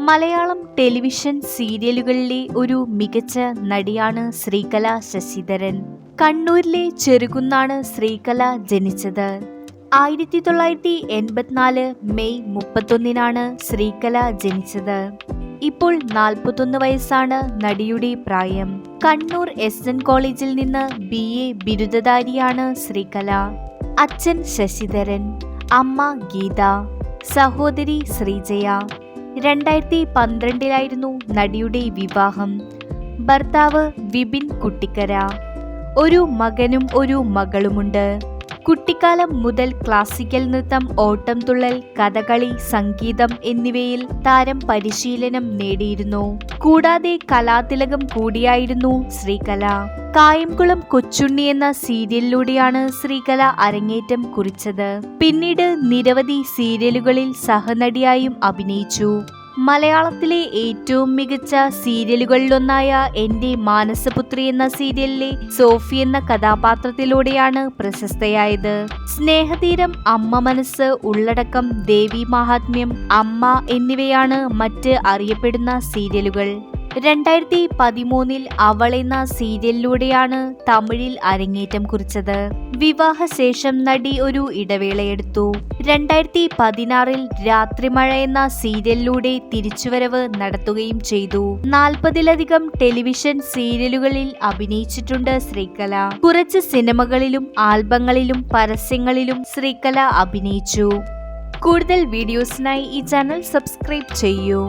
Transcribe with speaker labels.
Speaker 1: Malayalam television സീരിയലുകളിലെ ഒരു മികച്ച നടിയാണ് ശ്രീകല ശശിധരൻ. കണ്ണൂരിലെ ചെറുകുന്നാണ് ശ്രീകല ജനിച്ചത്. 1984 മെയ് 31 ശ്രീകല ജനിച്ചത്. ഇപ്പോൾ 41 വയസ്സാണ് നടിയുടെ പ്രായം. കണ്ണൂർ SN കോളേജിൽ നിന്ന് BA ബിരുദധാരിയാണ് ശ്രീകല. അച്ഛൻ ശശിധരൻ, അമ്മ ഗീത, സഹോദരി ശ്രീജയ. 2012 നടിയുടെ വിവാഹം. ഭർത്താവ് വിപിൻ കുട്ടിക്കര. ഒരു മകനും ഒരു മകളുമുണ്ട്. കുട്ടിക്കാലം മുതൽ ക്ലാസിക്കൽ നൃത്തം, ഓട്ടംതുള്ളൽ, കഥകളി, സംഗീതം എന്നിവയിൽ താരം പരിശീലനം നേടിയിരുന്നു. കൂടാതെ കലാതിലകം കൂടിയായിരുന്നു ശ്രീകല. കായംകുളം കൊച്ചുണ്ണി എന്ന സീരിയലിലൂടെയാണ് ശ്രീകല അരങ്ങേറ്റം കുറിച്ചത്. പിന്നീട് നിരവധി സീരിയലുകളിൽ സഹനടിയായും അഭിനയിച്ചു. മലയാളത്തിലെ ഏറ്റവും മികച്ച സീരിയലുകളിലൊന്നായ എൻ്റെ മാനസപുത്രി എന്ന സീരിയലിലെ സോഫി എന്ന കഥാപാത്രത്തിലൂടെയാണ് പ്രശസ്തയായത്. സ്നേഹതീരം, അമ്മ മനസ്സ്, ഉള്ളടക്കം, ദേവി മാഹാത്മ്യം, അമ്മ എന്നിവയാണ് മറ്റ് അറിയപ്പെടുന്ന സീരിയലുകൾ. 2013 അവൾ എന്ന സീരിയലിലൂടെയാണ് തമിഴിൽ അരങ്ങേറ്റം കുറിച്ചത്. വിവാഹശേഷം നടി ഒരു ഇടവേളയെടുത്തു. 2016 രാത്രിമഴ എന്ന സീരിയലിലൂടെ തിരിച്ചുവരവ് നടത്തുകയും ചെയ്തു. 40-ലധികം ടെലിവിഷൻ സീരിയലുകളിൽ അഭിനയിച്ചിട്ടുണ്ട് ശ്രീകല. കുറച്ച് സിനിമകളിലും ആൽബങ്ങളിലും പരസ്യങ്ങളിലും ശ്രീകല അഭിനയിച്ചു. കൂടുതൽ വീഡിയോസിനായി ഈ ചാനൽ സബ്സ്ക്രൈബ് ചെയ്യൂ.